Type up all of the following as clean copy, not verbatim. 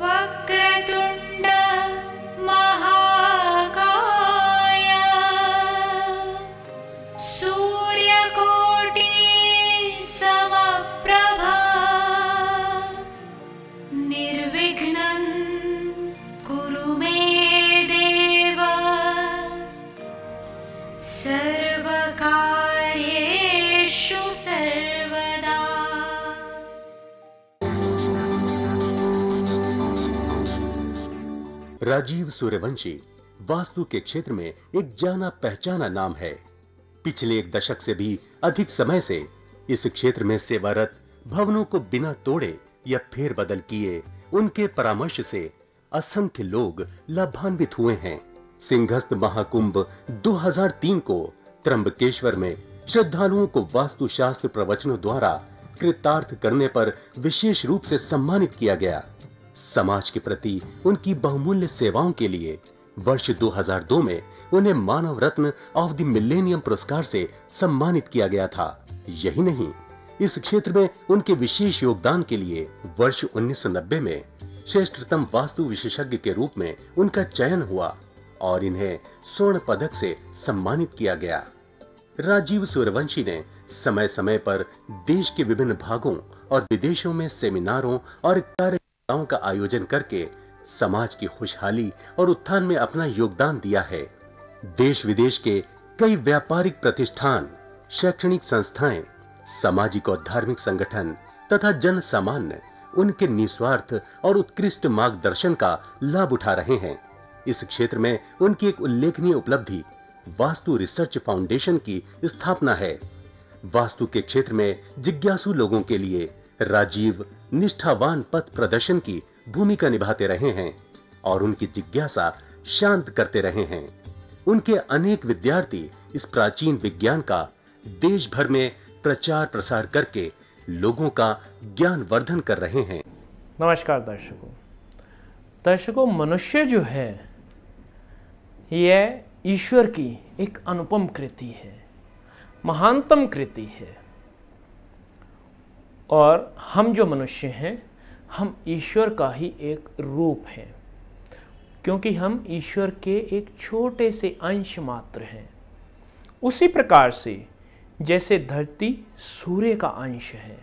वक्रतुण्ड महाकाय सूर्यकोटि समप्रभा निर्विघ्नं कुरु मे देव सर्वकार्येषु सर्वदा। राजीव सूर्यवंशी वास्तु के क्षेत्र में एक जाना पहचाना नाम है। पिछले 1 दशक से भी अधिक समय से इस क्षेत्र में सेवारत, भवनों को बिना तोड़े या फेरबदल किए उनके परामर्श से असंख्य लोग लाभान्वित हुए हैं। सिंहस्थ महाकुंभ 2003 को त्र्यंबकेश्वर में श्रद्धालुओं को वास्तुशास्त्र प्रवचनों द्वारा कृतार्थ करने पर विशेष रूप से सम्मानित किया गया। समाज के प्रति उनकी बहुमूल्य सेवाओं के लिए वर्ष 2002 में उन्हें मानव रत्न ऑफ द मिलेनियम पुरस्कार से सम्मानित किया गया था। यही नहीं, इस क्षेत्र में उनके विशेष योगदान के लिए वर्ष 1990 में श्रेष्ठतम वास्तु विशेषज्ञ के रूप में उनका चयन हुआ और इन्हें स्वर्ण पदक से सम्मानित किया गया। राजीव सूर्यवंशी ने समय समय पर देश के विभिन्न भागों और विदेशों में सेमिनारों और कार्यक्रमों का आयोजन करके समाज की खुशहाली और उत्थान में अपना योगदान दिया है। देश विदेश के कई व्यापारिक प्रतिष्ठान, शैक्षणिक संस्थाएं, सामाजिक और धार्मिक संगठन तथा जन सामान्य उनके निस्वार्थ और उत्कृष्ट मार्गदर्शन का लाभ उठा रहे हैं। इस क्षेत्र में उनकी एक उल्लेखनीय उपलब्धि वास्तु रिसर्च फाउंडेशन की स्थापना है। वास्तु के क्षेत्र में जिज्ञासु लोगों के लिए राजीव निष्ठावान पथ प्रदर्शन की भूमिका निभाते रहे हैं और उनकी जिज्ञासा शांत करते रहे हैं। उनके अनेक विद्यार्थी इस प्राचीन विज्ञान का देश भर में प्रचार प्रसार करके लोगों का ज्ञान वर्धन कर रहे हैं। नमस्कार दर्शकों, मनुष्य जो है यह ईश्वर की एक अनुपम कृति है, महानतम कृति है। और हम जो मनुष्य हैं, हम ईश्वर का ही एक रूप हैं, क्योंकि हम ईश्वर के एक छोटे से अंश मात्र हैं। उसी प्रकार से जैसे धरती सूर्य का अंश है,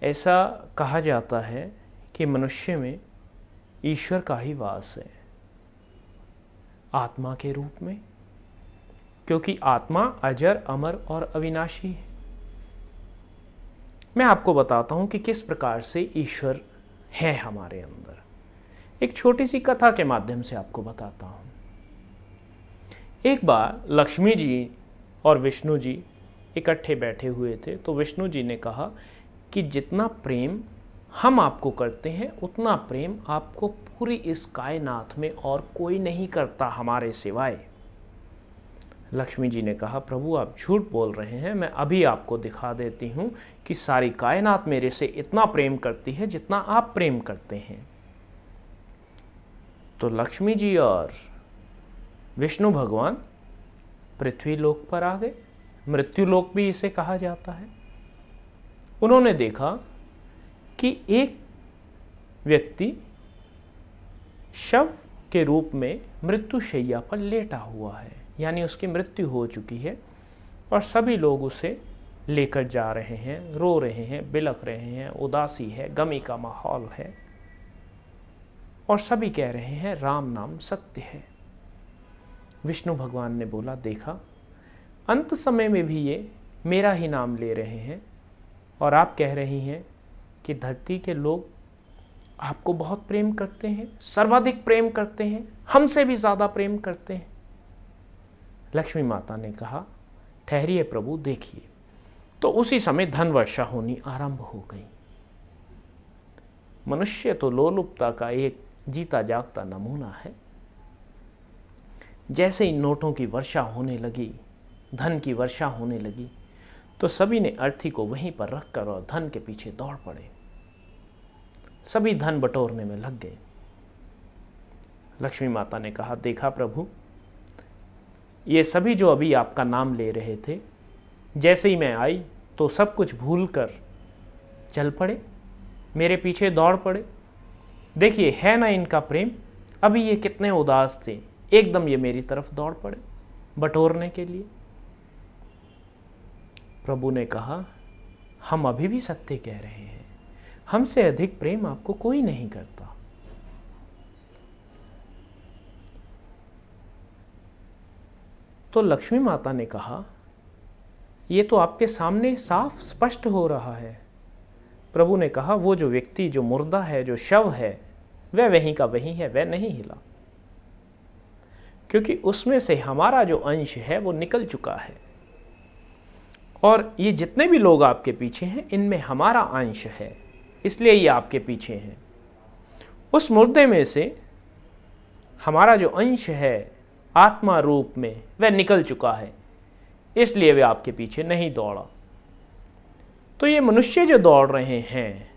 ऐसा कहा जाता है कि मनुष्य में ईश्वर का ही वास है, आत्मा के रूप में, क्योंकि आत्मा अजर, अमर और अविनाशी है। मैं आपको बताता हूं कि किस प्रकार से ईश्वर है हमारे अंदर। एक छोटी सी कथा के माध्यम से आपको बताता हूं। एक बार लक्ष्मी जी और विष्णु जी इकट्ठे बैठे हुए थे, तो विष्णु जी ने कहा कि जितना प्रेम हम आपको करते हैं, उतना प्रेम आपको पूरी इस कायनात में और कोई नहीं करता हमारे सिवाय। लक्ष्मी जी ने कहा, प्रभु आप झूठ बोल रहे हैं, मैं अभी आपको दिखा देती हूँ कि सारी कायनात मेरे से इतना प्रेम करती है जितना आप प्रेम करते हैं। तो लक्ष्मी जी और विष्णु भगवान पृथ्वी लोक पर आ गए, मृत्यु लोक भी इसे कहा जाता है। उन्होंने देखा कि एक व्यक्ति शव के रूप में मृत्युशैया पर लेटा हुआ है, यानी उसकी मृत्यु हो चुकी है, और सभी लोग उसे लेकर जा रहे हैं, रो रहे हैं, बिलख रहे हैं, उदासी है, गमी का माहौल है, और सभी कह रहे हैं राम नाम सत्य है। विष्णु भगवान ने बोला, देखा अंत समय में भी ये मेरा ही नाम ले रहे हैं, और आप कह रही हैं कि धरती के लोग आपको बहुत प्रेम करते हैं, सर्वाधिक प्रेम करते हैं, हमसे भी ज़्यादा प्रेम करते हैं। लक्ष्मी माता ने कहा, ठहरिए प्रभु, देखिए। तो उसी समय धन वर्षा होनी आरंभ हो गई। मनुष्य तो लोलुपता का एक जीता जागता नमूना है। जैसे ही नोटों की वर्षा होने लगी, धन की वर्षा होने लगी, तो सभी ने अर्थी को वहीं पर रखकर और धन के पीछे दौड़ पड़े। सभी धन बटोरने में लग गए। लक्ष्मी माता ने कहा, देखा प्रभु, ये सभी जो अभी आपका नाम ले रहे थे, जैसे ही मैं आई तो सब कुछ भूलकर चल पड़े, मेरे पीछे दौड़ पड़े। देखिए है ना इनका प्रेम, अभी ये कितने उदास थे, एकदम ये मेरी तरफ दौड़ पड़े बटोरने के लिए। प्रभु ने कहा, हम अभी भी सत्य कह रहे हैं, हमसे अधिक प्रेम आपको कोई नहीं करता। तो लक्ष्मी माता ने कहा, ये तो आपके सामने साफ स्पष्ट हो रहा है। प्रभु ने कहा, वो जो व्यक्ति, जो मुर्दा है, जो शव है, वह वहीं का वहीं है, वह नहीं हिला, क्योंकि उसमें से हमारा जो अंश है वो निकल चुका है। और ये जितने भी लोग आपके पीछे हैं, इनमें हमारा अंश है, इसलिए ये आपके पीछे हैं। उस मुर्दे में से हमारा जो अंश है आत्मा रूप में, वह निकल चुका है, इसलिए वे आपके पीछे नहीं दौड़ा। तो ये मनुष्य जो दौड़ रहे हैं,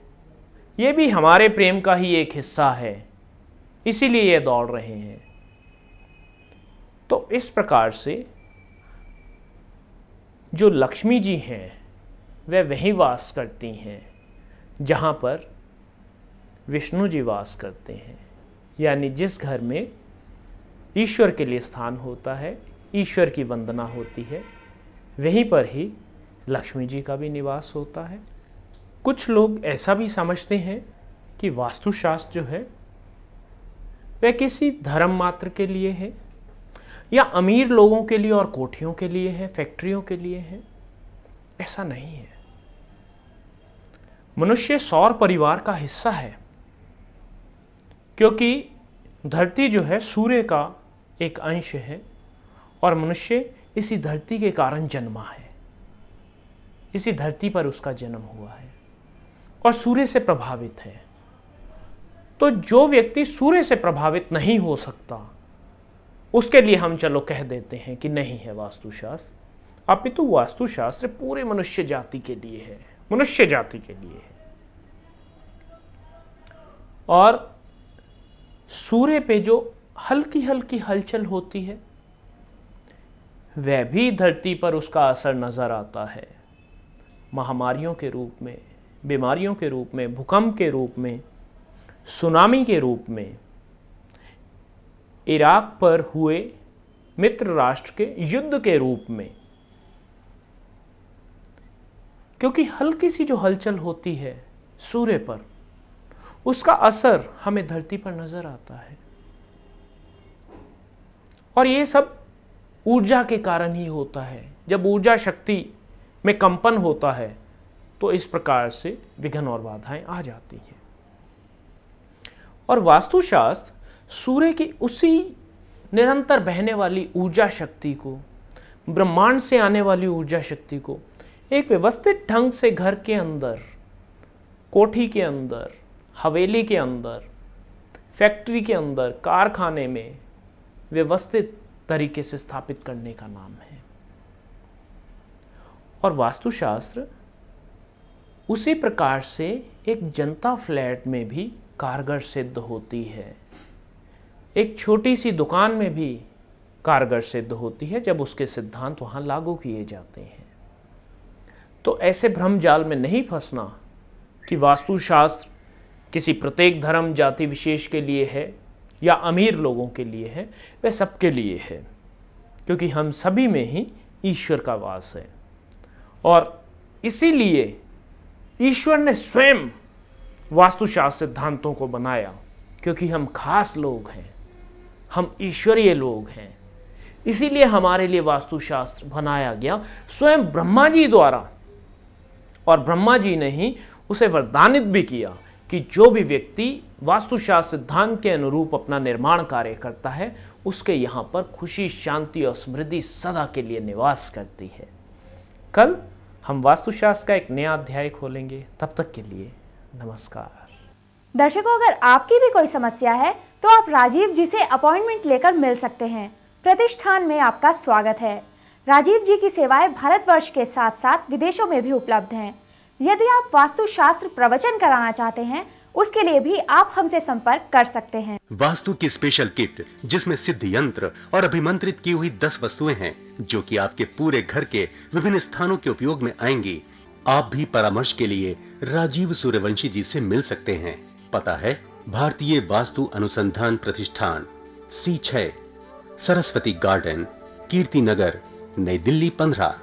ये भी हमारे प्रेम का ही एक हिस्सा है, इसीलिए ये दौड़ रहे हैं। तो इस प्रकार से जो लक्ष्मी जी हैं, वह वहीं वास करती हैं जहाँ पर विष्णु जी वास करते हैं। यानी जिस घर में ईश्वर के लिए स्थान होता है, ईश्वर की वंदना होती है, वहीं पर ही लक्ष्मी जी का भी निवास होता है। कुछ लोग ऐसा भी समझते हैं कि वास्तुशास्त्र जो है वह किसी धर्म मात्र के लिए है, या अमीर लोगों के लिए और कोठियों के लिए है, फैक्ट्रियों के लिए है। ऐसा नहीं है। मनुष्य सौर परिवार का हिस्सा है, क्योंकि धरती जो है सूर्य का एक अंश है, और मनुष्य इसी धरती के कारण जन्मा है, इसी धरती पर उसका जन्म हुआ है और सूर्य से प्रभावित है। तो जो व्यक्ति सूर्य से प्रभावित नहीं हो सकता, उसके लिए हम चलो कह देते हैं कि नहीं है वास्तुशास्त्र, अपितु वास्तुशास्त्र पूरे मनुष्य जाति के लिए है, मनुष्य जाति के लिए है। और सूर्य पे जो हल्की हल्की हलचल होती है, वह भी धरती पर उसका असर नजर आता है। महामारियों के रूप में, बीमारियों के रूप में, भूकंप के रूप में, सुनामी के रूप में, इराक पर हुए मित्र राष्ट्र के युद्ध के रूप में, क्योंकि हल्की सी जो हलचल होती है सूर्य पर, उसका असर हमें धरती पर नजर आता है। और ये सब ऊर्जा के कारण ही होता है। जब ऊर्जा शक्ति में कंपन होता है तो इस प्रकार से विघ्न और बाधाएं आ जाती हैं। और वास्तुशास्त्र सूर्य की उसी निरंतर बहने वाली ऊर्जा शक्ति को, ब्रह्मांड से आने वाली ऊर्जा शक्ति को एक व्यवस्थित ढंग से घर के अंदर, कोठी के अंदर, हवेली के अंदर, फैक्ट्री के अंदर, कारखाने में व्यवस्थित तरीके से स्थापित करने का नाम है। और वास्तुशास्त्र उसी प्रकार से एक जनता फ्लैट में भी कारगर सिद्ध होती है, एक छोटी सी दुकान में भी कारगर सिद्ध होती है जब उसके सिद्धांत वहां लागू किए जाते हैं। तो ऐसे भ्रम जाल में नहीं फंसना कि वास्तुशास्त्र किसी प्रत्येक धर्म जाति विशेष के लिए है या अमीर लोगों के लिए है। वह सबके लिए है, क्योंकि हम सभी में ही ईश्वर का वास है। और इसीलिए ईश्वर ने स्वयं वास्तुशास्त्र सिद्धांतों को बनाया, क्योंकि हम खास लोग हैं, हम ईश्वरीय लोग हैं। इसीलिए हमारे लिए वास्तुशास्त्र बनाया गया स्वयं ब्रह्मा जी द्वारा। और ब्रह्मा जी ने ही उसे वरदानित भी किया कि जो भी व्यक्ति वास्तुशास्त्र सिद्धांत के अनुरूप अपना निर्माण कार्य करता है, उसके यहाँ पर खुशी, शांति और समृद्धि सदा के लिए निवास करती है। कल हम वास्तुशास्त्र का एक नया अध्याय खोलेंगे। तब तक के लिए नमस्कार। दर्शकों, अगर आपकी भी कोई समस्या है तो आप राजीव जी से अपॉइंटमेंट लेकर मिल सकते हैं। प्रतिष्ठान में आपका स्वागत है। राजीव जी की सेवाएं भारतवर्ष के साथ साथ विदेशों में भी उपलब्ध हैं। यदि आप वास्तुशास्त्र प्रवचन कराना चाहते हैं, उसके लिए भी आप हमसे संपर्क कर सकते हैं। वास्तु की स्पेशल किट, जिसमें सिद्ध यंत्र और अभिमंत्रित की हुई 10 वस्तुएं हैं, जो कि आपके पूरे घर के विभिन्न स्थानों के उपयोग में आएंगी। आप भी परामर्श के लिए राजीव सूर्यवंशी जी से मिल सकते हैं। पता है भारतीय वास्तु अनुसंधान प्रतिष्ठान, C6, सरस्वती गार्डन, कीर्ति नगर, नई दिल्ली 15।